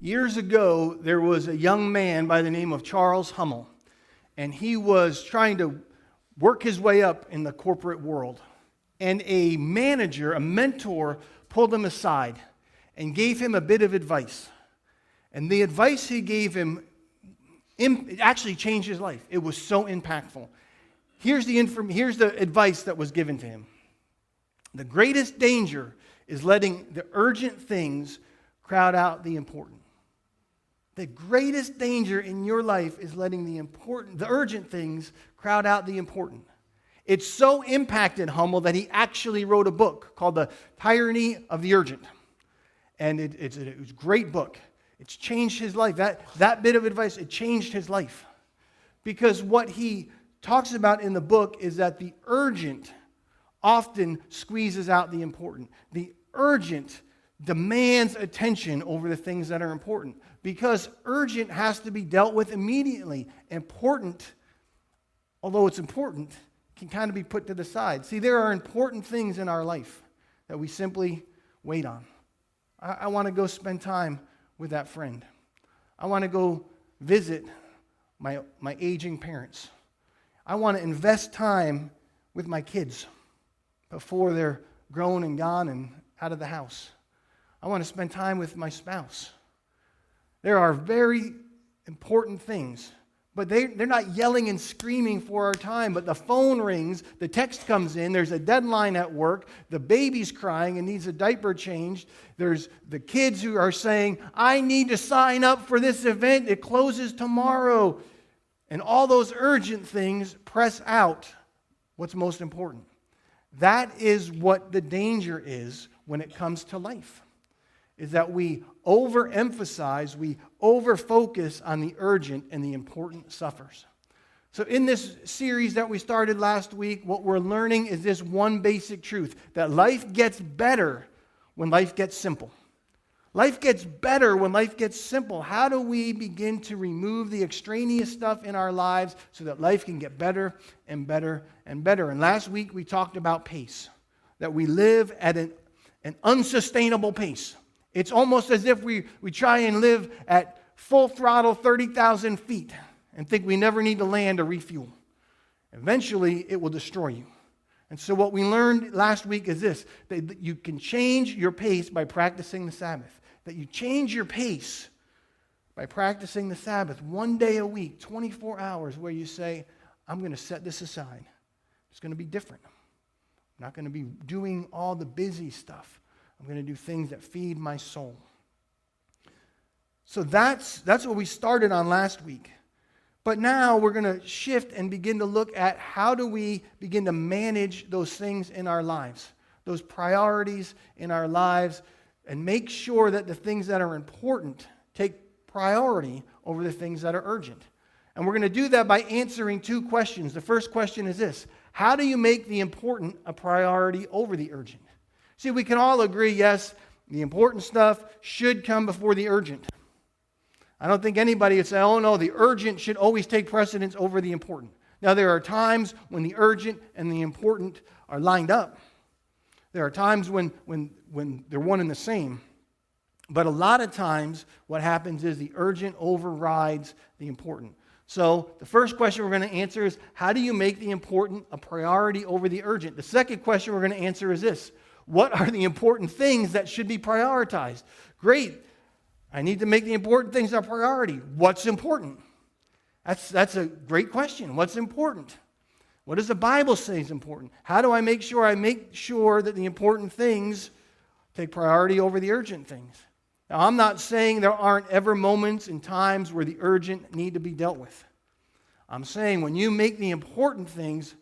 Years ago, there was a young man by the name of Charles Hummel, and he was trying to work his way up in the corporate world. And a manager, a mentor, pulled him aside and gave him a bit of advice. And the advice he gave him, it actually changed his life. It was so impactful. Here's the advice that was given to him. The greatest danger is letting the urgent things crowd out the important. The greatest danger in your life is letting the urgent things crowd out the important. It so impacted Hummel that he actually wrote a book called The Tyranny of the Urgent. And it was a great book. It's changed his life. That bit of advice, it changed his life. Because what he talks about in the book is that the urgent often squeezes out the important. The urgent demands attention over the things that are important. Because urgent has to be dealt with immediately. Important, although it's important, can kind of be put to the side. See, there are important things in our life that we simply wait on. I want to go spend time with that friend. I want to go visit my aging parents. I want to invest time with my kids before they're grown and gone and out of the house. I want to spend time with my spouse. There are very important things, but they're not yelling and screaming for our time. But the phone rings, the text comes in, there's a deadline at work, the baby's crying and needs a diaper changed. There's the kids who are saying, I need to sign up for this event, it closes tomorrow. And all those urgent things press out what's most important. That is what the danger is when it comes to life. Is that we overemphasize, we overfocus on the urgent, and the important suffers. So in this series that we started last week, what we're learning is this one basic truth, that life gets better when life gets simple. Life gets better when life gets simple. How do we begin to remove the extraneous stuff in our lives so that life can get better and better and better? And last week we talked about pace, that we live at an unsustainable pace. It's almost as if we try and live at full throttle, 30,000 feet, and think we never need to land or refuel. Eventually, it will destroy you. And so what we learned last week is this, that you can change your pace by practicing the Sabbath. That you change your pace by practicing the Sabbath 1 day a week, 24 hours, where you say, I'm going to set this aside. It's going to be different. I'm not going to be doing all the busy stuff. I'm going to do things that feed my soul. So that's what we started on last week. But now we're going to shift and begin to look at how do we begin to manage those things in our lives, those priorities in our lives, and make sure that the things that are important take priority over the things that are urgent. And we're going to do that by answering two questions. The first question is this: how do you make the important a priority over the urgent? See, we can all agree, yes, the important stuff should come before the urgent. I don't think anybody would say, oh no, the urgent should always take precedence over the important. Now, there are times when the urgent and the important are lined up. There are times when they're one and the same. But a lot of times, what happens is the urgent overrides the important. So, the first question we're going to answer is, how do you make the important a priority over the urgent? The second question we're going to answer is this: what are the important things that should be prioritized? Great. I need to make the important things a priority. What's important? That's a great question. What's important? What does the Bible say is important? How do I make sure that the important things take priority over the urgent things? Now, I'm not saying there aren't ever moments and times where the urgent need to be dealt with. I'm saying when you make the important things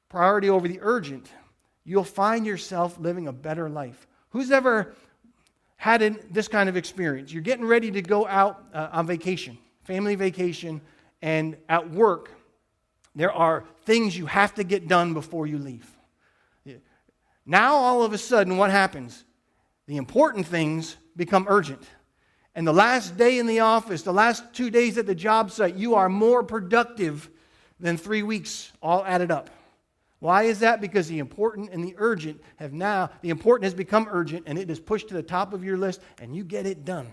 priority over the urgent, you'll find yourself living a better life. Who's ever had this kind of experience? You're getting ready to go out on vacation, family vacation, and at work, there are things you have to get done before you leave. Now, all of a sudden, what happens? The important things become urgent. And the last day in the office, the last 2 days at the job site, you are more productive than 3 weeks all added up. Why is that? Because the important and the urgent the important has become urgent, and it is pushed to the top of your list, and you get it done.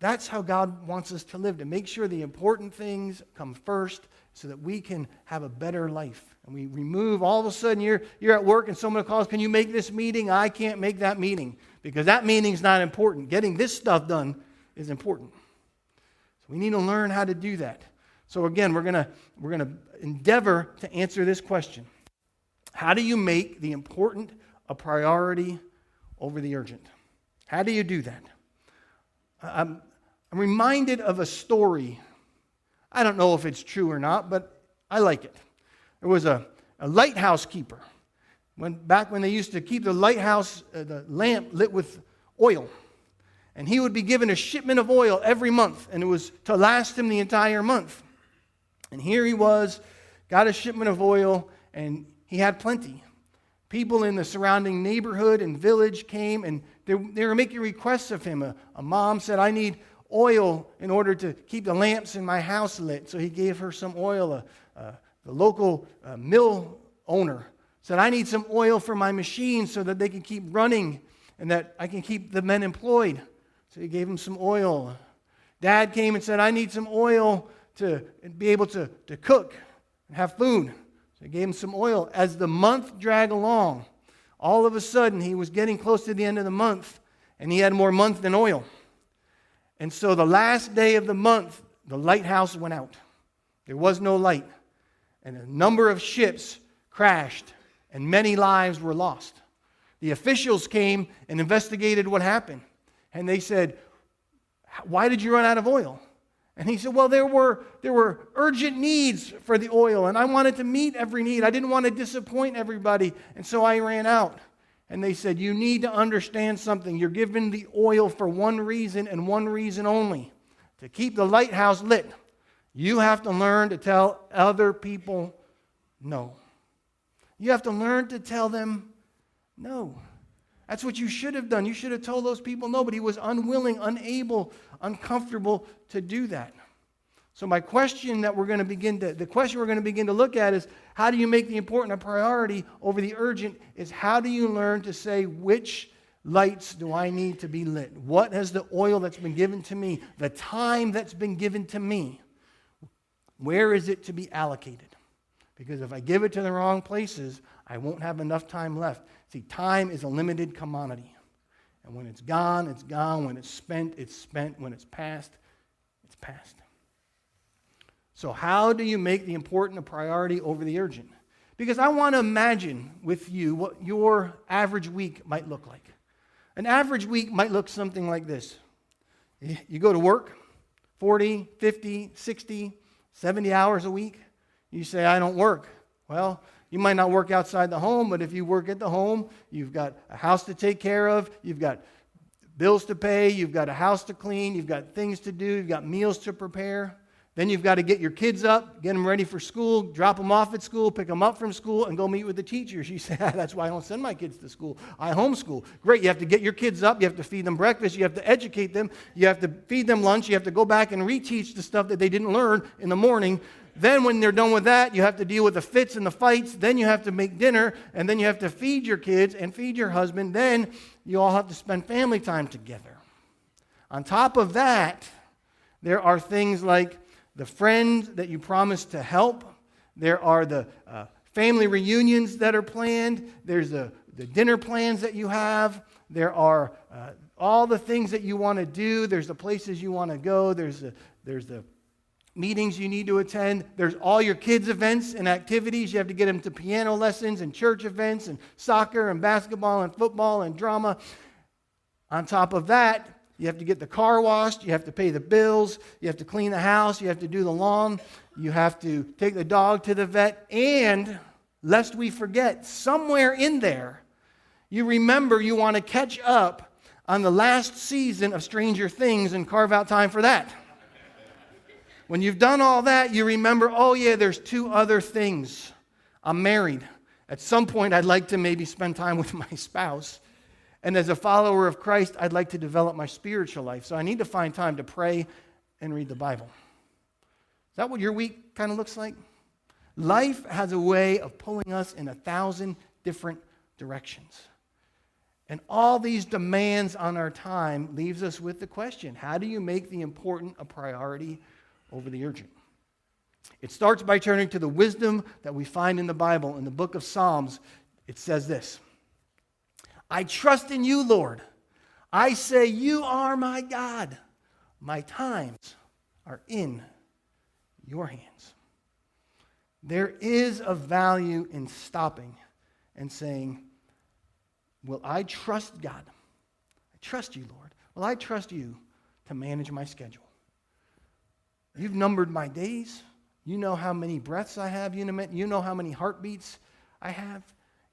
That's how God wants us to live, to make sure the important things come first so that we can have a better life. And we remove, all of a sudden you're at work and someone calls, can you make this meeting? I can't make that meeting because that meeting's not important. Getting this stuff done is important. So we need to learn how to do that. So again, we're going to endeavor to answer this question. How do you make the important a priority over the urgent? How do you do that? I'm reminded of a story. I don't know if it's true or not, but I like it. There was a lighthouse keeper. Back when they used to keep the lighthouse, the lamp lit with oil. And he would be given a shipment of oil every month, and it was to last him the entire month. And here he was, got a shipment of oil, and he had plenty. People in the surrounding neighborhood and village came, and they were making requests of him. A mom said, I need oil in order to keep the lamps in my house lit. So he gave her some oil. The local mill owner said, I need some oil for my machine so that they can keep running and that I can keep the men employed. So he gave him some oil. Dad came and said, I need some oil to be able to cook and have food. So he gave him some oil. As the month dragged along, all of a sudden he was getting close to the end of the month and he had more month than oil. And so the last day of the month, the lighthouse went out. There was no light. And a number of ships crashed and many lives were lost. The officials came and investigated what happened. And they said, why did you run out of oil? And he said, well, there were urgent needs for the oil, and I wanted to meet every need. I didn't want to disappoint everybody, and so I ran out. And they said, you need to understand something. You're given the oil for one reason and one reason only, to keep the lighthouse lit. You have to learn to tell other people no. You have to learn to tell them no. That's what you should have done. You should have told those people no, but he was unwilling, unable, uncomfortable to do that. So my question that the question we're going to begin to look at is, how do you make the important a priority over the urgent? Is how do you learn to say, which lights do I need to be lit? What has the oil that's been given to me, the time that's been given to me, where is it to be allocated? Because if I give it to the wrong places, I won't have enough time left. See, time is a limited commodity. And when it's gone, it's gone. When it's spent, it's spent. When it's past, it's past. So how do you make the important a priority over the urgent? Because I want to imagine with you what your average week might look like. An average week might look something like this. You go to work, 40, 50, 60, 70 hours a week. You say, I don't work. Well, you might not work outside the home, but if you work at the home, you've got a house to take care of, you've got bills to pay, you've got a house to clean, you've got things to do, you've got meals to prepare. Then you've got to get your kids up, get them ready for school, drop them off at school, pick them up from school, and go meet with the teachers. You say, that's why I don't send my kids to school. I homeschool. Great, you have to get your kids up, you have to feed them breakfast, you have to educate them, you have to feed them lunch, you have to go back and reteach the stuff that they didn't learn in the morning. Then when they're done with that, you have to deal with the fits and the fights. Then you have to make dinner, and then you have to feed your kids and feed your husband. Then you all have to spend family time together. On top of that, there are things like the friends that you promised to help. There are the family reunions that are planned. There's the dinner plans that you have. There are all the things that you want to do. There's the places you want to go. There's the meetings you need to attend. There's all your kids' events and activities. You have to get them to piano lessons and church events and soccer and basketball and football and drama. On top of that, you have to get the car washed. You have to pay the bills. You have to clean the house. You have to do the lawn. You have to take the dog to the vet. And, lest we forget, somewhere in there, you remember you want to catch up on the last season of Stranger Things and carve out time for that. When you've done all that, you remember, oh yeah, there's two other things. I'm married. At some point, I'd like to maybe spend time with my spouse. And as a follower of Christ, I'd like to develop my spiritual life. So I need to find time to pray and read the Bible. Is that what your week kind of looks like? Life has a way of pulling us in 1,000 different directions. And all these demands on our time leaves us with the question, how do you make the important a priority over the urgent? It starts by turning to the wisdom that we find in the Bible. In the book of Psalms, it says this, I trust in you, Lord. I say, you are my God. My times are in your hands. There is a value in stopping and saying, will I trust God? I trust you, Lord. Will I trust you to manage my schedule? You've numbered my days. You know how many breaths I have. You know how many heartbeats I have.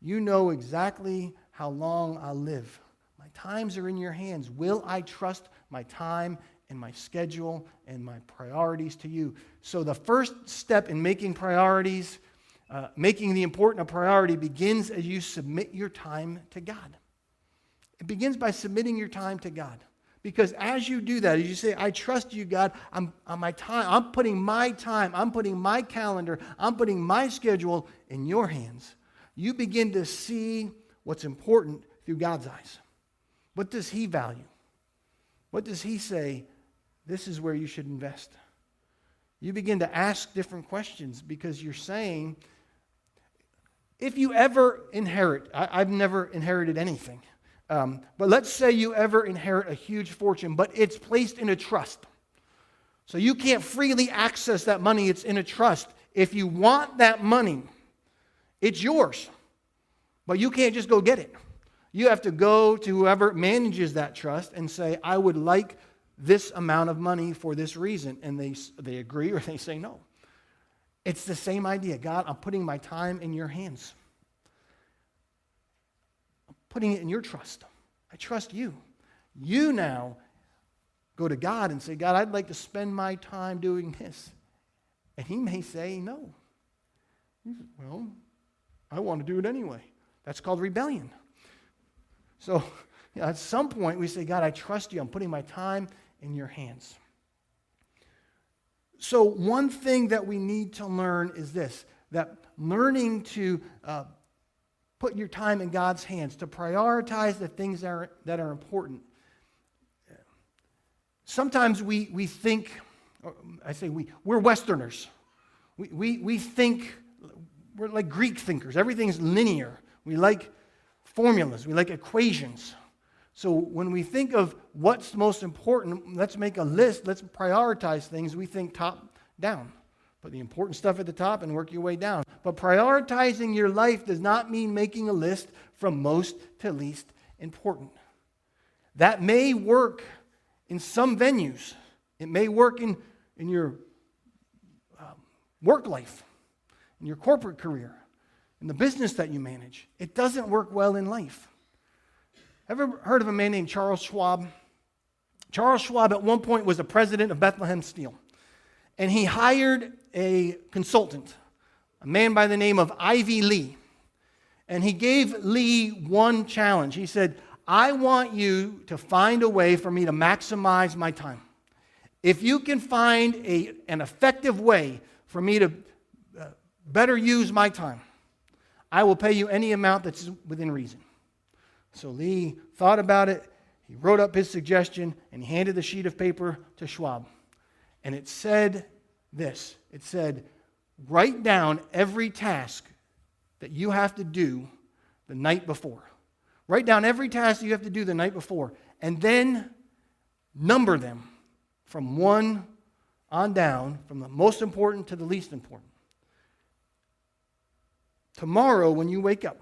You know exactly how long I'll live. My times are in your hands. Will I trust my time and my schedule and my priorities to you? So the first step in making priorities, making the important a priority, begins as you submit your time to God. It begins by submitting your time to God. Because as you do that, as you say, I trust you, God, I'm putting my time, I'm putting my calendar, I'm putting my schedule in your hands. You begin to see what's important through God's eyes. What does he value? What does he say, this is where you should invest? You begin to ask different questions because you're saying, if you ever inherit, I've never inherited anything, but let's say you ever inherit a huge fortune, but it's placed in a trust. So you can't freely access that money, it's in a trust. If you want that money, it's yours, but you can't just go get it. You have to go to whoever manages that trust and say, I would like this amount of money for this reason. And they agree or they say no. It's the same idea. God, I'm putting my time in your hands. I'm putting it in your trust. I trust you. You now go to God and say, God, I'd like to spend my time doing this. And he may say no. Well, I want to do it anyway. That's called rebellion. So at some point we say, God, I trust you. I'm putting my time in your hands. So one thing that we need to learn is this, that learning to put your time in God's hands, to prioritize the things that are important. Sometimes we think, we're Westerners. We think, we're like Greek thinkers. Everything's linear. We like formulas. We like equations. So when we think of what's most important, let's make a list, let's prioritize things, we think top down. Put the important stuff at the top and work your way down. But prioritizing your life does not mean making a list from most to least important. That may work in some venues. It may work in your work life, in your corporate career, in the business that you manage. It doesn't work well in life. Ever heard of a man named Charles Schwab? Charles Schwab at one point was the president of Bethlehem Steel. And he hired a consultant, a man by the name of Ivy Lee. And he gave Lee one challenge. He said, I want you to find a way for me to maximize my time. If you can find an effective way for me to better use my time, I will pay you any amount that's within reason. So Lee thought about it, he wrote up his suggestion, and he handed the sheet of paper to Schwab. And it said this, it said, write down every task that you have to do the night before. Write down every task that you have to do the night before, and then number them from 1 on down, from the most important to the least important. Tomorrow when you wake up,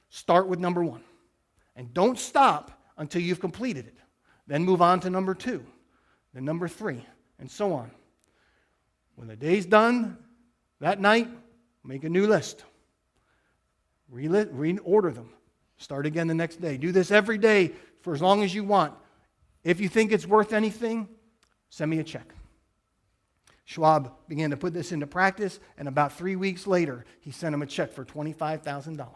start with number 1. And don't stop until you've completed it. Then move on to number 2, then number 3, and so on. When the day's done, that night, make a new list. Reorder them. Start again the next day. Do this every day for as long as you want. If you think it's worth anything, send me a check. Schwab began to put this into practice, and about 3 weeks later, he sent him a check for $25,000.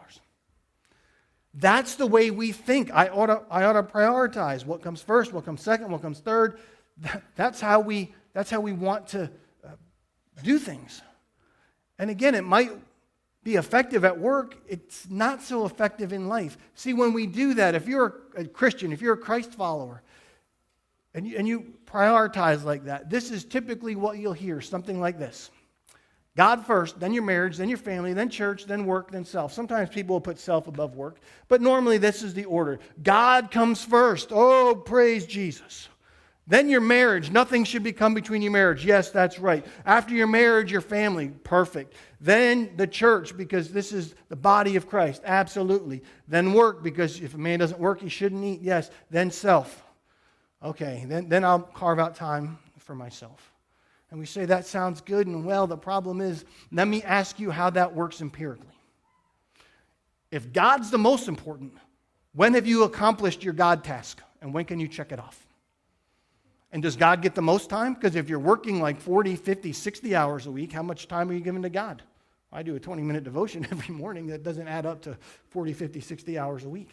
That's the way we think. I ought to prioritize what comes first, what comes second, what comes third. That's how we want to do things. And again, it might be effective at work, it's not so effective in life. See, when we do that, if you're a Christian, if you're a Christ follower, and you prioritize like that, this is typically what you'll hear, something like this. God first, then your marriage, then your family, then church, then work, then self. Sometimes people will put self above work, but normally this is the order. God comes first. Oh, praise Jesus. Then your marriage. Nothing should come between your marriage. Yes, that's right. After your marriage, your family. Perfect. Then the church, because this is the body of Christ. Absolutely. Then work, because if a man doesn't work, he shouldn't eat. Yes. Then self. Okay, then I'll carve out time for myself. And we say that sounds good and well. The problem is, let me ask you how that works empirically. If God's the most important, when have you accomplished your God task? And when can you check it off? And does God get the most time? Because if you're working like 40, 50, 60 hours a week, how much time are you giving to God? I do a 20-minute devotion every morning. That doesn't add up to 40, 50, 60 hours a week.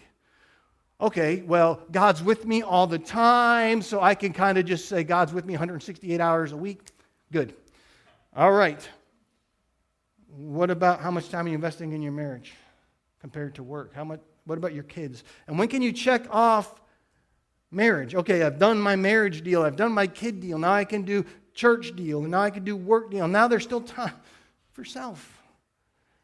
Okay, well, God's with me all the time, so I can kind of just say God's with me 168 hours a week. Good. All right. What about how much time are you investing in your marriage compared to work? What about your kids? And when can you check off marriage? Okay, I've done my marriage deal. I've done my kid deal. Now I can do church deal. And now I can do work deal. Now there's still time for self.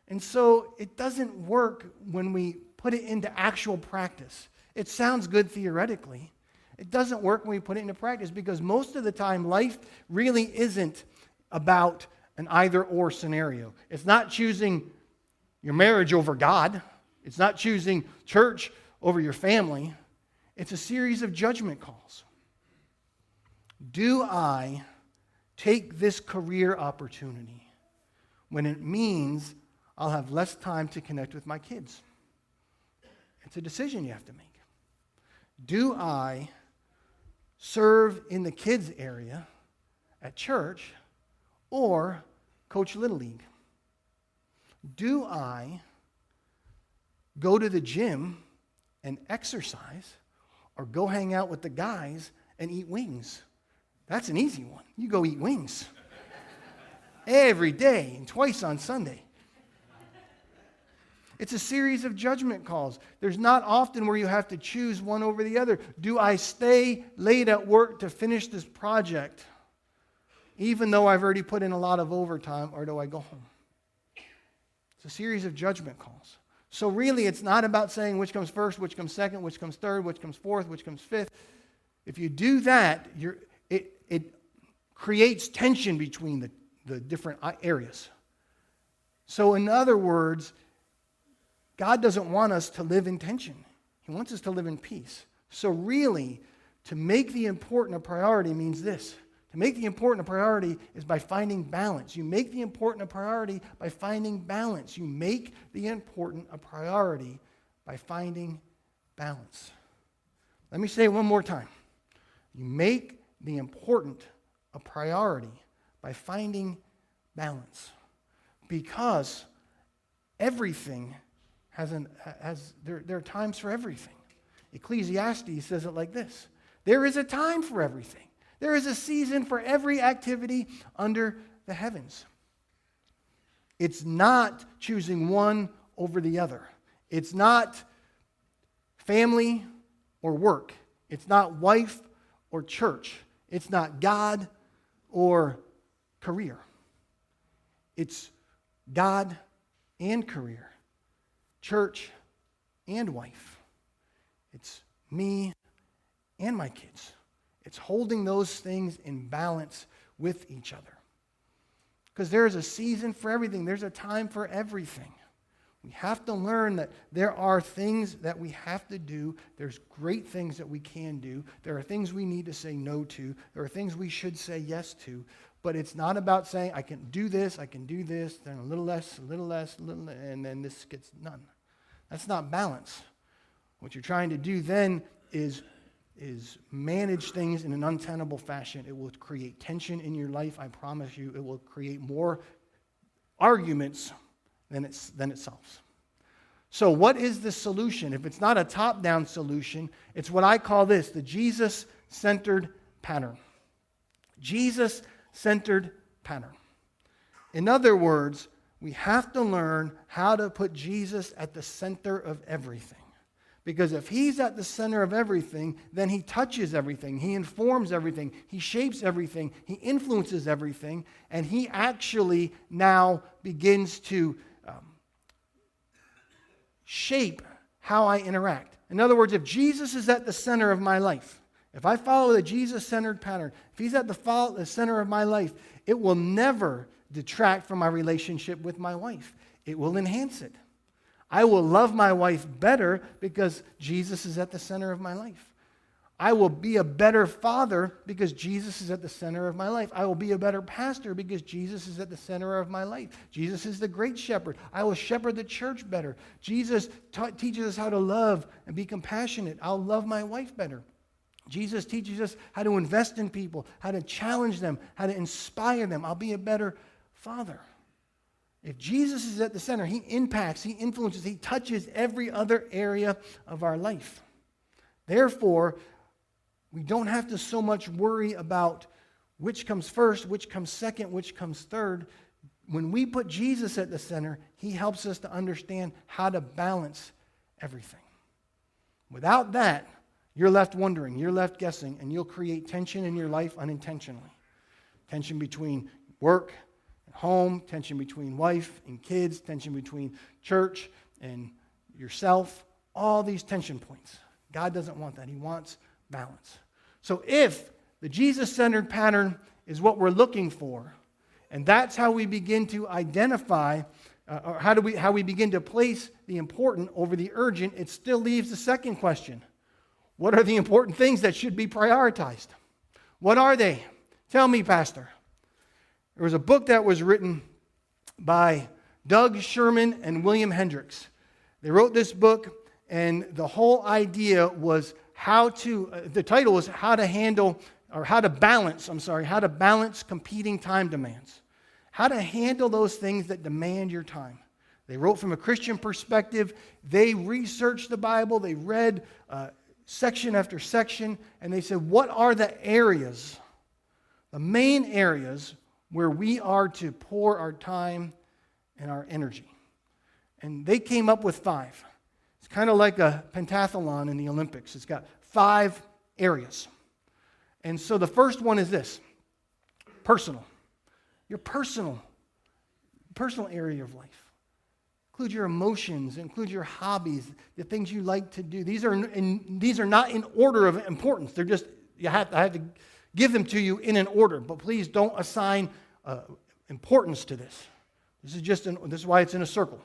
And so it doesn't work when we put it into actual practice. It sounds good theoretically. It doesn't work when we put it into practice because most of the time life really isn't about an either-or scenario. It's not choosing your marriage over God. It's not choosing church over your family. It's a series of judgment calls. Do I take this career opportunity when it means I'll have less time to connect with my kids? It's a decision you have to make. Do I serve in the kids area at church or coach Little League? Do I go to the gym and exercise or go hang out with the guys and eat wings? That's an easy one. You go eat wings every day and twice on Sunday. It's a series of judgment calls. There's not often where you have to choose one over the other. Do I stay late at work to finish this project, even though I've already put in a lot of overtime, or do I go home? It's a series of judgment calls. So really, it's not about saying which comes first, which comes second, which comes third, which comes fourth, which comes fifth. If you do that, it creates tension between the different areas. So in other words, God doesn't want us to live in tension. He wants us to live in peace. So really, to make the important a priority means this. To make the important a priority is by finding balance. You make the important a priority by finding balance. You make the important a priority by finding balance. Let me say it one more time. You make the important a priority by finding balance. Because everything there are times for everything. Ecclesiastes says it like this. There is a time for everything. There is a season for every activity under the heavens. It's not choosing one over the other. It's not family or work. It's not wife or church. It's not God or career. It's God and career. Church and wife. It's me and my kids. It's holding those things in balance with each other. Because there is a season for everything. There's a time for everything. We have to learn that there are things that we have to do. There's great things that we can do. There are things we need to say no to. There are things we should say yes to. But it's not about saying, I can do this, then a little less, and then this gets none. That's not balance. What you're trying to do then is manage things in an untenable fashion. It will create tension in your life, I promise you. It will create more arguments than it solves. So what is the solution? If it's not a top-down solution, it's what I call this, the Jesus-centered pattern. Jesus-centered pattern. In other words, we have to learn how to put Jesus at the center of everything. Because if he's at the center of everything, then he touches everything, he informs everything, he shapes everything, he influences everything, and he actually now begins to shape how I interact. In other words, if Jesus is at the center of my life, if I follow the Jesus-centered pattern, if he's at the center of my life, it will never detract from my relationship with my wife. It will enhance it. I will love my wife better because Jesus is at the center of my life. I will be a better father because Jesus is at the center of my life. I will be a better pastor because Jesus is at the center of my life. Jesus is the great shepherd. I will shepherd the church better. Jesus teaches us how to love and be compassionate. I'll love my wife better. Jesus teaches us how to invest in people, how to challenge them, how to inspire them. I'll be a better father. If Jesus is at the center, he impacts, he influences, he touches every other area of our life. Therefore, we don't have to so much worry about which comes first, which comes second, which comes third. When we put Jesus at the center, he helps us to understand how to balance everything. Without that, you're left wondering, you're left guessing, and you'll create tension in your life unintentionally. Tension between work and home, tension between wife and kids, tension between church and yourself, all these tension points. God doesn't want that. He wants balance. So if the Jesus-centered pattern is what we're looking for, and that's how we begin to identify, or how we begin to place the important over the urgent, it still leaves the second question. What are the important things that should be prioritized? What are they? Tell me, Pastor. There was a book that was written by Doug Sherman and William Hendricks. They wrote this book, and the whole idea was the title was how to balance competing time demands. How to handle those things that demand your time. They wrote from a Christian perspective. They researched the Bible. They read section after section, and they said, what are the areas, the main areas where we are to pour our time and our energy? And they came up with 5. It's kind of like a pentathlon in the Olympics. It's got 5 areas. And so the first one is this: personal. Your personal area of life. Include your emotions, include your hobbies, the things you like to do. These are not in order of importance. They're just, I have to give them to you in an order. But please don't assign importance to this. This is why it's in a circle.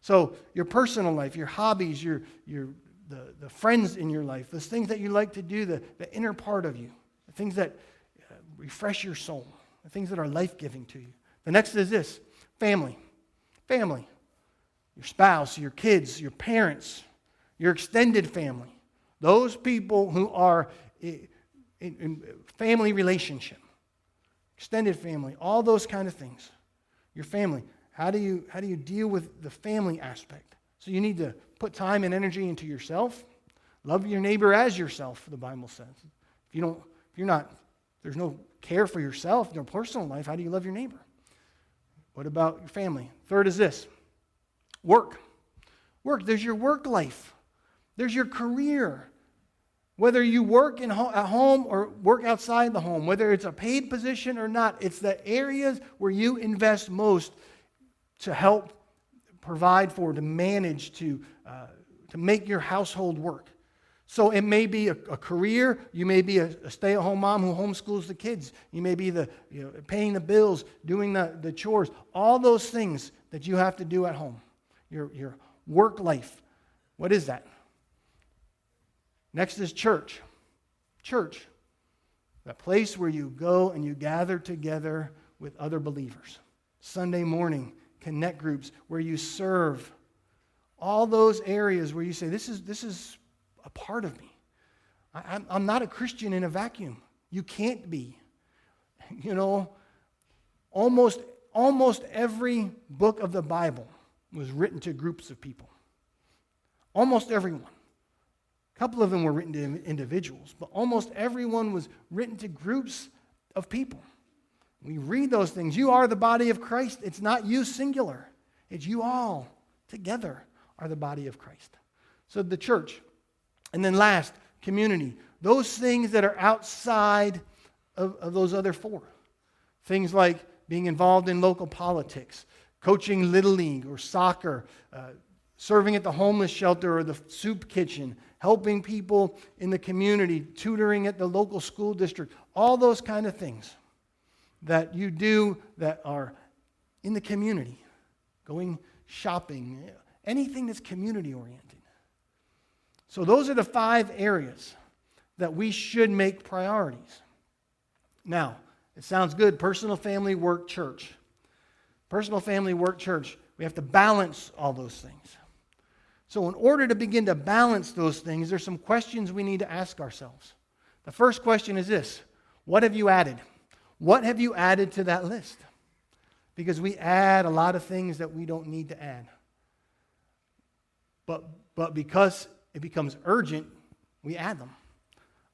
So your personal life, your hobbies, the friends in your life, those things that you like to do, the inner part of you, the things that refresh your soul, the things that are life-giving to you. The next is this: family. Family. Your spouse, your kids, your parents, your extended family. Those people who are in family relationship. Extended family, all those kind of things. Your family. How do you deal with the family aspect? So you need to put time and energy into yourself. Love your neighbor as yourself, the Bible says. There's no care for yourself, no personal life, how do you love your neighbor? What about your family? Third is this: work. Work. There's your work life. There's your career. Whether you work at home or work outside the home, whether it's a paid position or not, it's the areas where you invest most to help provide for, to manage, to make your household work. So it may be a career. You may be a stay-at-home mom who homeschools the kids. You may be paying the bills, doing the chores, all those things that you have to do at home. Your work life. What is that? Next is church. Church. That place where you go and you gather together with other believers. Sunday morning, connect groups where you serve. All those areas where you say, this is a part of me. I'm not a Christian in a vacuum. You can't be. Almost every book of the Bible was written to groups of people. Almost everyone. A couple of them were written to individuals, but almost everyone was written to groups of people. We read those things. You are the body of Christ. It's not you singular. It's you all together are the body of Christ. So the church. And then last, community. Those things that are outside of those other four. Things like being involved in local politics, coaching Little League or soccer, serving at the homeless shelter or the soup kitchen, helping people in the community, tutoring at the local school district, all those kind of things that you do that are in the community, going shopping, anything that's community oriented. So those are the 5 areas that we should make priorities. Now, it sounds good, personal, family, work, church. Personal, family, work, church. We have to balance all those things. So in order to begin to balance those things, there's some questions we need to ask ourselves. The first question is this: what have you added? What have you added to that list? Because we add a lot of things that we don't need to add. But because it becomes urgent, we add them.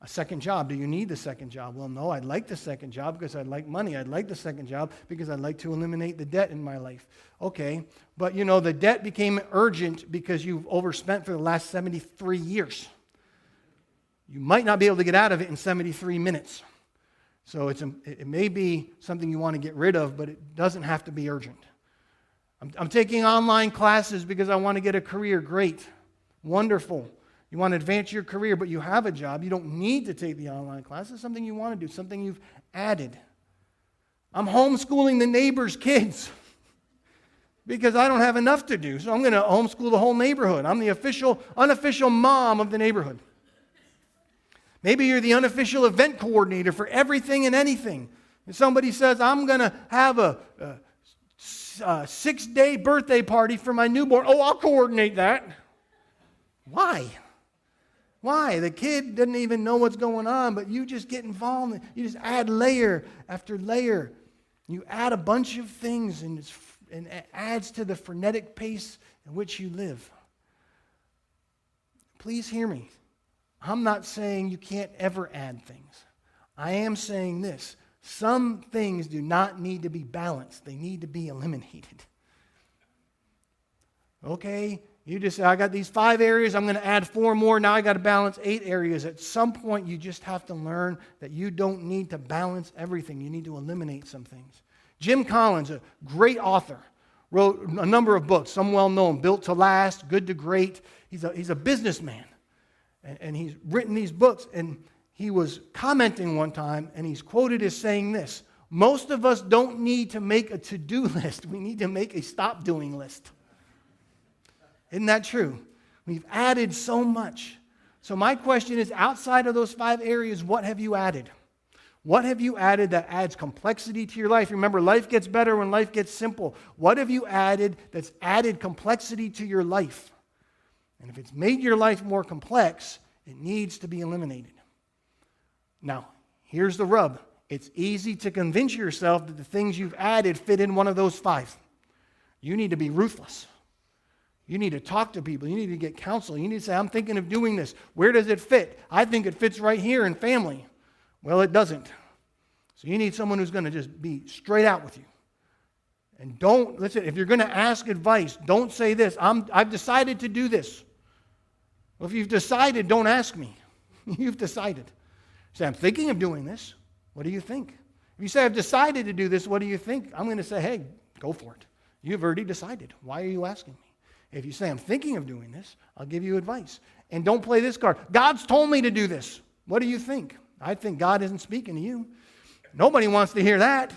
A second job. Do you need the second job? Well, no, I'd like the second job because I'd like money. I'd like the second job because I'd like to eliminate the debt in my life. Okay, but the debt became urgent because you've overspent for the last 73 years. You might not be able to get out of it in 73 minutes. So it may be something you want to get rid of, but it doesn't have to be urgent. I'm taking online classes because I want to get a career. Great. Wonderful. You want to advance your career, but you have a job. You don't need to take the online class. It's something you want to do, something you've added. I'm homeschooling the neighbor's kids because I don't have enough to do, so I'm going to homeschool the whole neighborhood. I'm the unofficial mom of the neighborhood. Maybe you're the unofficial event coordinator for everything and anything. If somebody says, I'm going to have a 6-day birthday party for my newborn, I'll coordinate that. Why? Why? The kid doesn't even know what's going on, but you just get involved. You just add layer after layer. You add a bunch of things, and it adds to the frenetic pace in which you live. Please hear me. I'm not saying you can't ever add things. I am saying this. Some things do not need to be balanced. They need to be eliminated. Okay? You just say, I got these 5 areas, I'm going to add 4 more, now I got to balance 8 areas. At some point, you just have to learn that you don't need to balance everything. You need to eliminate some things. Jim Collins, a great author, wrote a number of books, some well-known, Built to Last, Good to Great. He's a businessman, and he's written these books, and he was commenting one time, and he's quoted as saying this: most of us don't need to make a to-do list. We need to make a stop-doing list. Isn't that true? We've added so much. So my question is, outside of those 5 areas, what have you added? What have you added that adds complexity to your life? Remember, life gets better when life gets simple. What have you added that's added complexity to your life? And if it's made your life more complex, it needs to be eliminated. Now, here's the rub. It's easy to convince yourself that the things you've added fit in one of those 5. You need to be ruthless. You need to talk to people. You need to get counsel. You need to say, I'm thinking of doing this. Where does it fit? I think it fits right here in family. Well, it doesn't. So you need someone who's going to just be straight out with you. And listen, if you're going to ask advice, don't say this: I've decided to do this. Well, if you've decided, don't ask me. You've decided. Say, I'm thinking of doing this. What do you think? If you say, I've decided to do this, what do you think? I'm going to say, hey, go for it. You've already decided. Why are you asking me? If you say, I'm thinking of doing this, I'll give you advice. And don't play this card. God's told me to do this. What do you think? I think God isn't speaking to you. Nobody wants to hear that.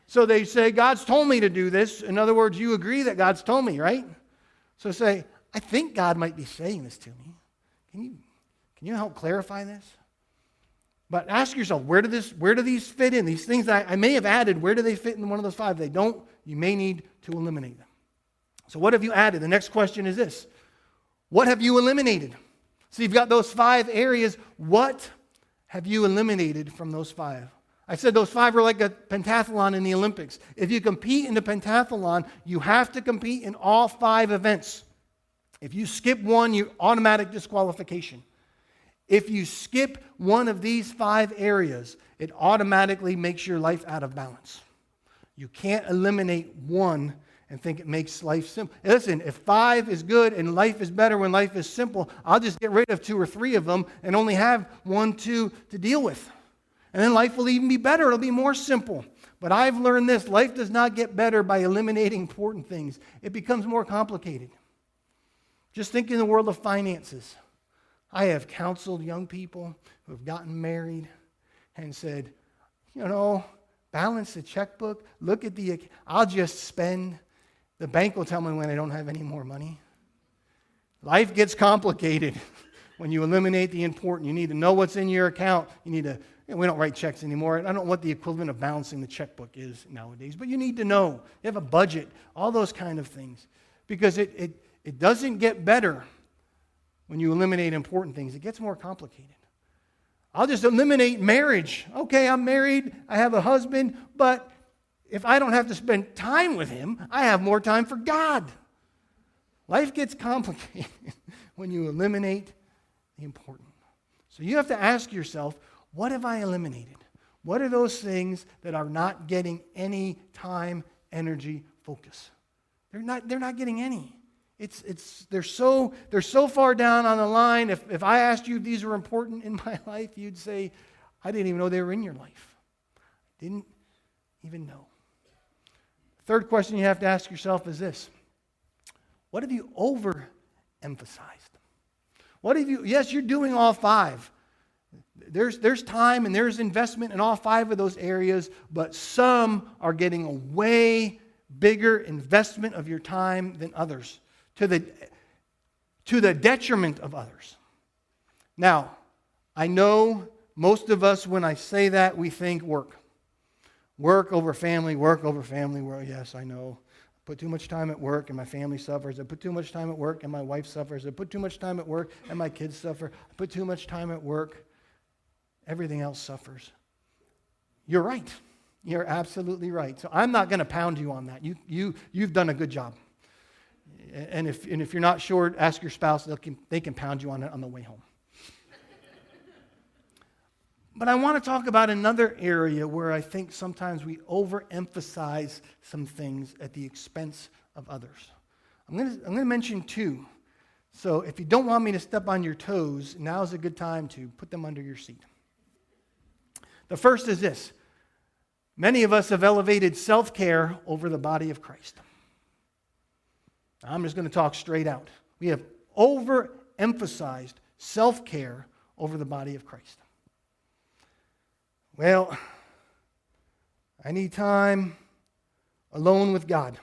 So they say, God's told me to do this. In other words, you agree that God's told me, right? So say, I think God might be saying this to me. Can you help clarify this? But ask yourself, where do these fit in? These things that I may have added, where do they fit in one of those 5? If they don't, you may need to eliminate them. So what have you added? The next question is this: what have you eliminated? So you've got those 5 areas. What have you eliminated from those 5? I said those 5 are like a pentathlon in the Olympics. If you compete in the pentathlon, you have to compete in all 5 events. If you skip one, you automatic disqualification. If you skip one of these 5 areas, it automatically makes your life out of balance. You can't eliminate one and think it makes life simple. Listen, if 5 is good and life is better when life is simple, I'll just get rid of 2 or 3 of them and only have 1, 2 to deal with. And then life will even be better. It'll be more simple. But I've learned this. Life does not get better by eliminating important things. It becomes more complicated. Just think in the world of finances. I have counseled young people who have gotten married and said, balance the checkbook. Look at I'll just spend. The bank will tell me when I don't have any more money. Life gets complicated when you eliminate the important. You need to know what's in your account. We don't write checks anymore. I don't know what the equivalent of balancing the checkbook is nowadays, but you need to know. You have a budget, all those kind of things. Because it doesn't get better when you eliminate important things. It gets more complicated. I'll just eliminate marriage. Okay, I'm married, I have a husband, but if I don't have to spend time with him, I have more time for God. Life gets complicated when you eliminate the important. So you have to ask yourself, what have I eliminated? What are those things that are not getting any time, energy, focus? They're not getting any. They're so far down on the line. If I asked you if these were important in my life, you'd say, I didn't even know they were in your life. I didn't even know. The third question you have to ask yourself is this. What have you overemphasized? Yes, you're doing all 5. There's time and there's investment in all 5 of those areas, but some are getting a way bigger investment of your time than others, to the detriment of others. Now, I know most of us, when I say that, we think work. Work over family, work over family. Well, yes, I know. I put too much time at work and my family suffers. I put too much time at work and my wife suffers. I put too much time at work and my kids suffer. I put too much time at work. Everything else suffers. You're right. You're absolutely right. So I'm not going to pound you on that. You've done a good job. And if you're not sure, ask your spouse. They can pound you on it on the way home. But I want to talk about another area where I think sometimes we overemphasize some things at the expense of others. I'm going to mention 2. So if you don't want me to step on your toes, now's a good time to put them under your seat. The first is this. Many of us have elevated self-care over the body of Christ. I'm just going to talk straight out. We have overemphasized self-care over the body of Christ. Well, I need time alone with God,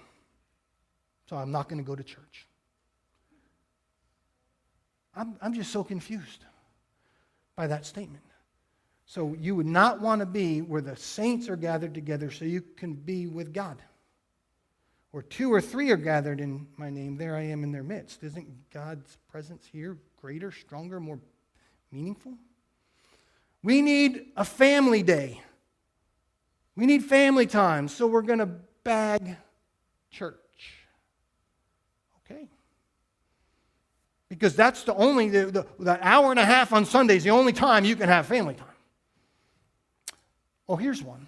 so I'm not going to go to church. I'm just so confused by that statement. So you would not want to be where the saints are gathered together so you can be with God. Where 2 or 3 are gathered in my name, there I am in their midst. Isn't God's presence here greater, stronger, more meaningful? We need a family day. We need family time, so we're going to bag church. Okay. Because that's the only, the hour and a half on Sunday is the only time you can have family time. Oh, here's one.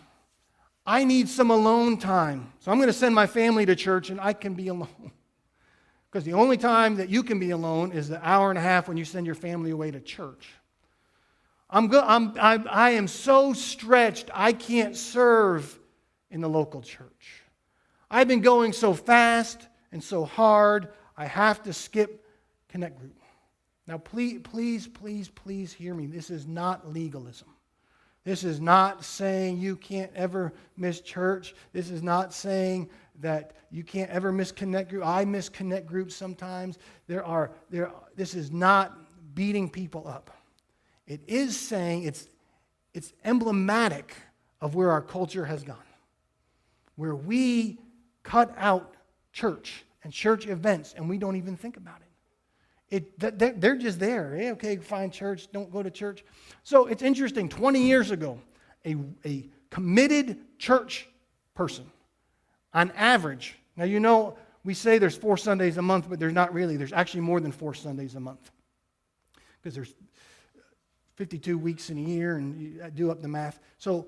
I need some alone time. So I'm going to send my family to church and I can be alone. Because the only time that you can be alone is the hour and a half when you send your family away to church. I am so stretched, I can't serve in the local church. I've been going so fast and so hard, I have to skip Connect Group. Now, please hear me. This is not legalism. This is not saying you can't ever miss church. This is not saying that you can't ever miss Connect Group. I miss Connect Group sometimes. This is not beating people up. It is saying it's emblematic of where our culture has gone, where we cut out church and church events and we don't even think about it. They're just there. Hey, okay, fine, church, don't go to church. So it's interesting. 20 years ago, a committed church person, on average, now you know we say there's 4 Sundays a month, but there's not really. There's actually more than 4 Sundays a month because there's 52 weeks in a year, and you do up the math. So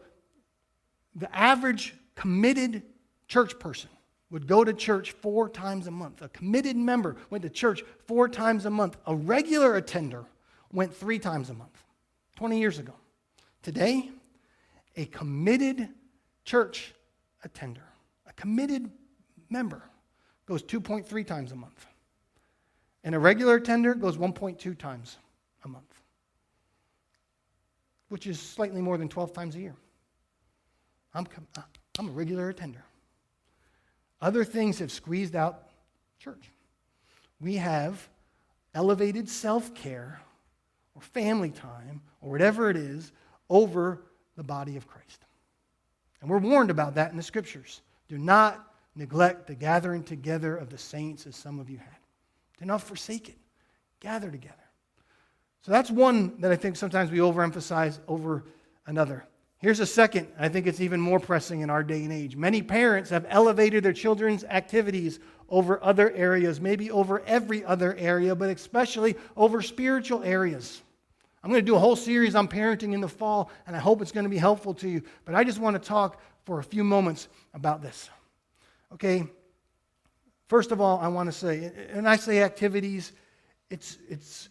the average committed church person would go to church 4 times a month. A committed member went to church 4 times a month. A regular attender went 3 times a month, 20 years ago. Today, a committed church attender, a committed member, goes 2.3 times a month. And a regular attender goes 1.2 times a month, which is slightly more than 12 times a year. I'm a regular attender. Other things have squeezed out church. We have elevated self-care or family time or whatever it is over the body of Christ. And we're warned about that in the Scriptures. Do not neglect the gathering together of the saints as some of you had. Do not forsake it. Gather together. So that's one that I think sometimes we overemphasize over another. Here's a second. I think it's even more pressing in our day and age. Many parents have elevated their children's activities over other areas, maybe over every other area, but especially over spiritual areas. I'm going to do a whole series on parenting in the fall, and I hope it's going to be helpful to you. But I just want to talk for a few moments about this. Okay? First of all, I want to say, and I say activities, it's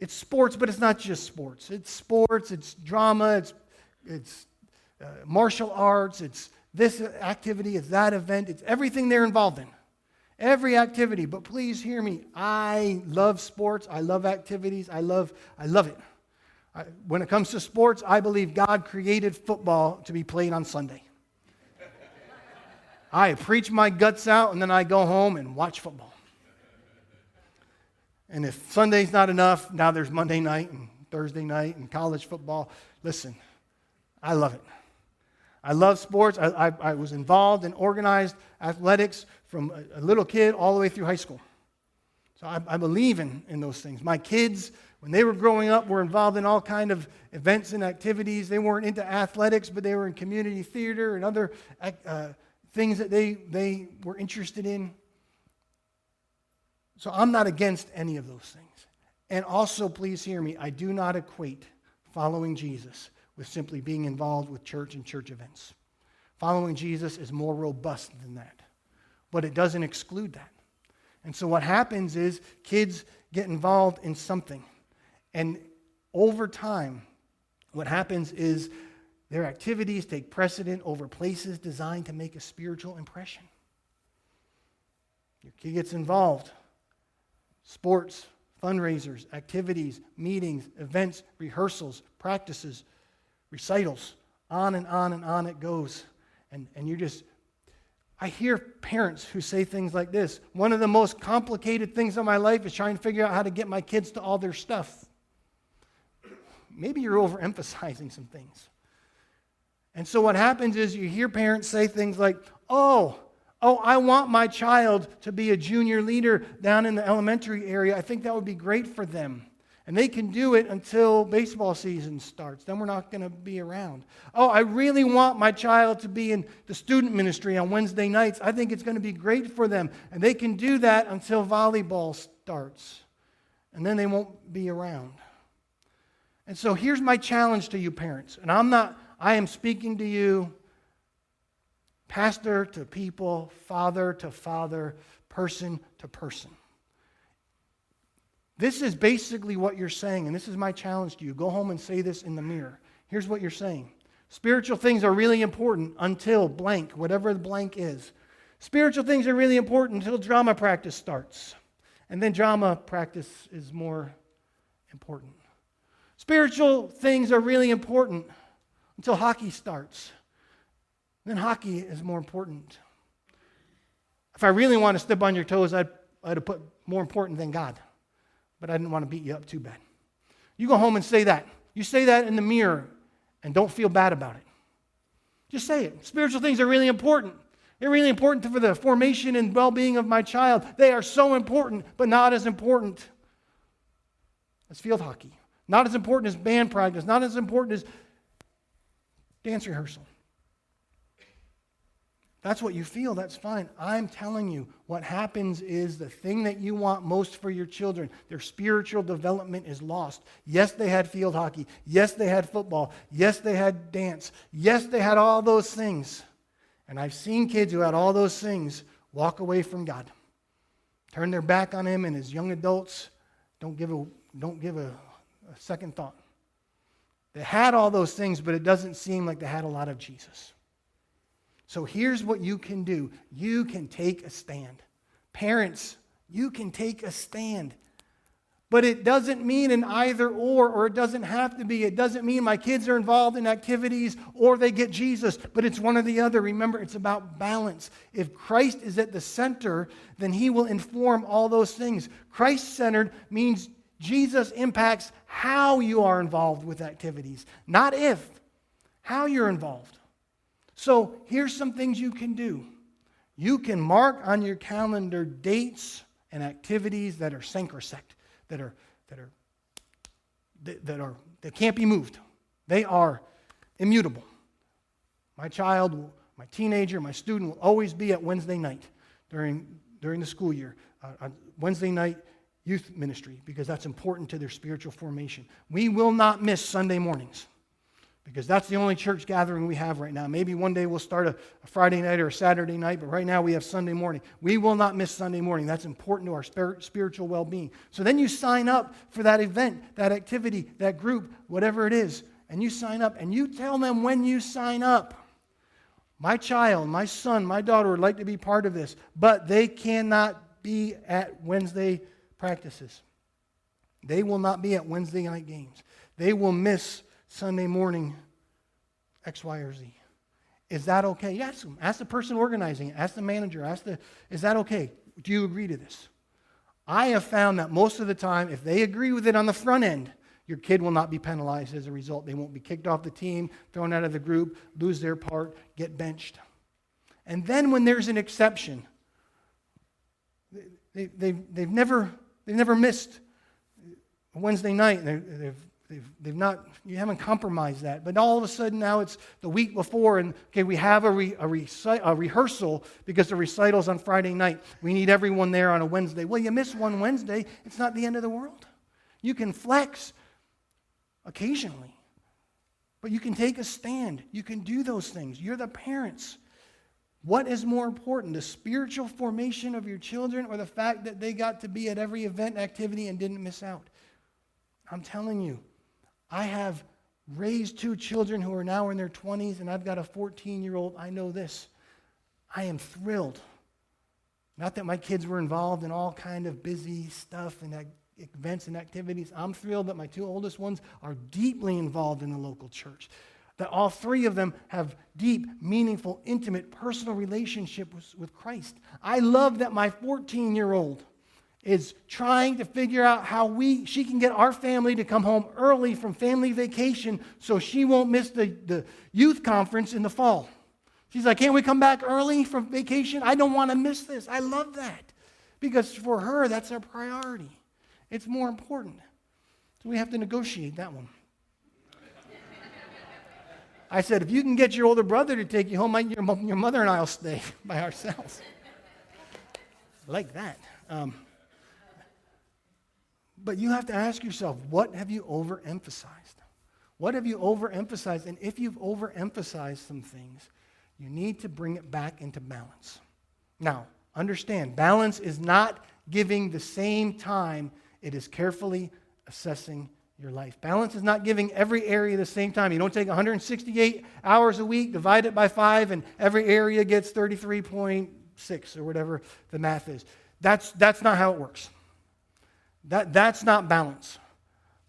sports, but it's not just sports. It's sports, it's drama, it's martial arts, it's this activity, it's that event, it's everything they're involved in. Every activity. But please hear me. I love sports. I love activities. I love it. When it comes to sports, I believe God created football to be played on Sunday. I preach my guts out, and then I go home and watch football. And if Sunday's not enough, now there's Monday night and Thursday night and college football. Listen, I love it. I love sports. I was involved in organized athletics from a little kid all the way through high school. So I believe in those things. My kids, when they were growing up, were involved in all kind of events and activities. They weren't into athletics, but they were in community theater and other things that they were interested in. So I'm not against any of those things. And also, please hear me, I do not equate following Jesus with simply being involved with church and church events. Following Jesus is more robust than that. But it doesn't exclude that. And so what happens is kids get involved in something. And over time, what happens is their activities take precedent over places designed to make a spiritual impression. Your kid gets involved. Sports, fundraisers, activities, meetings, events, rehearsals, practices, recitals, on and on and on it goes. And you just, I hear parents who say things like this: one of the most complicated things in my life is trying to figure out how to get my kids to all their stuff. Maybe you're overemphasizing some things. And so what happens is you hear parents say things like, oh, I want my child to be a junior leader down in the elementary area. I think that would be great for them. And they can do it until baseball season starts. Then we're not going to be around. Oh, I really want my child to be in the student ministry on Wednesday nights. I think it's going to be great for them. And they can do that until volleyball starts. And then they won't be around. And so here's my challenge to you parents. And I am speaking to you, pastor to people, father to father, person to person. This is basically what you're saying, and this is my challenge to you. Go home and say this in the mirror. Here's what you're saying. Spiritual things are really important until blank, whatever the blank is. Spiritual things are really important until drama practice starts. And then drama practice is more important. Spiritual things are really important until hockey starts. Then hockey is more important. If I really want to step on your toes, I'd have put more important than God. But I didn't want to beat you up too bad. You go home and say that. You say that in the mirror and don't feel bad about it. Just say it. Spiritual things are really important. They're really important for the formation and well-being of my child. They are so important, but not as important as field hockey. Not as important as band practice. Not as important as dance rehearsal. That's what you feel, that's fine. I'm telling you, what happens is the thing that you want most for your children, their spiritual development is lost. Yes, they had field hockey. Yes, they had football. Yes, they had dance. Yes, they had all those things. And I've seen kids who had all those things walk away from God, turn their back on Him, and as young adults, don't give a second thought. They had all those things, but it doesn't seem like they had a lot of Jesus. So here's what you can do. You can take a stand. Parents, you can take a stand. But it doesn't mean an either or it doesn't have to be. It doesn't mean my kids are involved in activities or they get Jesus, but it's one or the other. Remember, it's about balance. If Christ is at the center, then He will inform all those things. Christ-centered means Jesus impacts how you are involved with activities, not if, how you're involved. So here's some things you can do. You can mark on your calendar dates and activities that are sacrosanct, that can't be moved. They are immutable. My child, my teenager, my student will always be at Wednesday night during the school year. On Wednesday night youth ministry, because that's important to their spiritual formation. We will not miss Sunday mornings, because that's the only church gathering we have right now. Maybe one day we'll start a Friday night or a Saturday night, but right now we have Sunday morning. We will not miss Sunday morning. That's important to our spiritual well-being. So then you sign up for that event, that activity, that group, whatever it is, and you sign up, and you tell them when you sign up, my child, my son, my daughter would like to be part of this, but they cannot be at Wednesday practices. They will not be at Wednesday night games. They will miss Sunday morning X, Y, or Z. Is that okay? You ask them. Ask the person organizing it. Ask the manager. Is that okay? Do you agree to this? I have found that most of the time, if they agree with it on the front end, your kid will not be penalized as a result. They won't be kicked off the team, thrown out of the group, lose their part, get benched. And then when there's an exception, they've never missed a Wednesday night. They've not. You haven't compromised that. But all of a sudden now it's the week before, and okay, we have a rehearsal because the recital's on Friday night. We need everyone there on a Wednesday. Well, you miss one Wednesday, it's not the end of the world. You can flex occasionally, but you can take a stand. You can do those things. You're the parents. What is more important, the spiritual formation of your children or the fact that they got to be at every event, activity, and didn't miss out? I'm telling you, I have raised 2 children who are now in their 20s, and I've got a 14-year-old. I know this. I am thrilled. Not that my kids were involved in all kind of busy stuff and events and activities. I'm thrilled that my 2 oldest ones are deeply involved in the local church. That all 3 of them have deep, meaningful, intimate, personal relationships with Christ. I love that my 14-year-old is trying to figure out how she can get our family to come home early from family vacation so she won't miss the youth conference in the fall. She's like, can't we come back early from vacation? I don't want to miss this. I love that. Because for her, that's a priority. It's more important. So we have to negotiate that one. I said, if you can get your older brother to take you home, your mother and I will stay by ourselves. Like that. But you have to ask yourself, what have you overemphasized? What have you overemphasized? And if you've overemphasized some things, you need to bring it back into balance. Now, understand, balance is not giving the same time. It is carefully assessing your life. Balance is not giving every area the same time. You don't take 168 hours a week, divide it by 5, and every area gets 33.6 or whatever the math is. That's not how it works. That's not balance.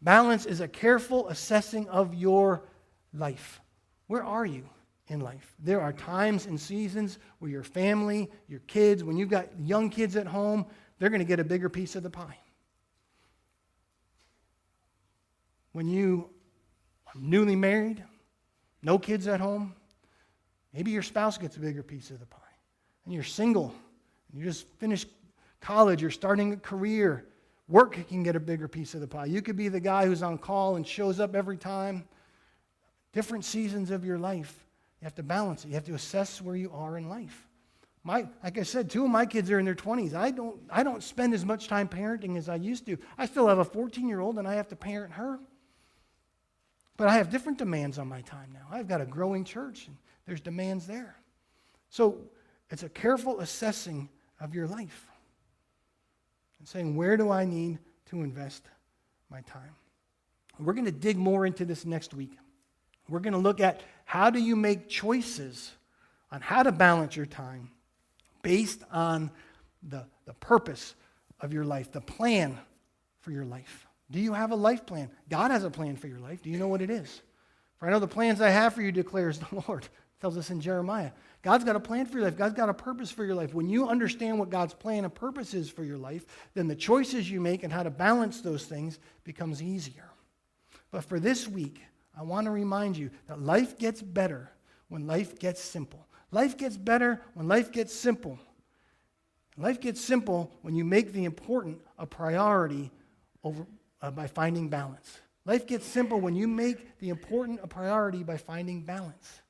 Balance is a careful assessing of your life. Where are you in life? There are times and seasons where your family, your kids, when you've got young kids at home, they're going to get a bigger piece of the pie. When you are newly married, no kids at home, maybe your spouse gets a bigger piece of the pie. And you're single, and you just finished college, you're starting a career, work can get a bigger piece of the pie. You could be the guy who's on call and shows up every time. Different seasons of your life, you have to balance it. You have to assess where you are in life. Like I said, 2 of my kids are in their 20s. I don't spend as much time parenting as I used to. I still have a 14-year-old, and I have to parent her. But I have different demands on my time now. I've got a growing church, and there's demands there. So It's a careful assessing of your life and saying, where do I need to invest my time? We're going to dig more into this next week. We're going to look at how do you make choices on how to balance your time based on the purpose of your life, the plan for your life. Do you have a life plan? God has a plan for your life. Do you know what it is? For I know the plans I have for you, declares the Lord. It tells us in Jeremiah. God's got a plan for your life. God's got a purpose for your life. When you understand what God's plan and purpose is for your life, then the choices you make and how to balance those things becomes easier. But for this week, I want to remind you that life gets better when life gets simple. Life gets better when life gets simple. Life gets simple when you make the important a priority by finding balance. Life gets simple when you make the important a priority by finding balance.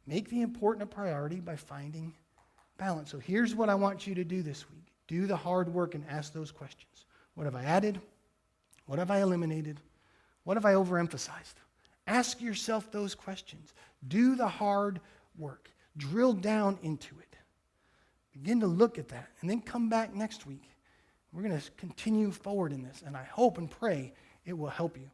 Make the important a priority by finding balance. So here's what I want you to do this week. Do the hard work and ask those questions. What have I added? What have I eliminated? What have I overemphasized? Ask yourself those questions. Do the hard work. Drill down into it. Begin to look at that. And then come back next week. We're going to continue forward in this. And I hope and pray it will help you.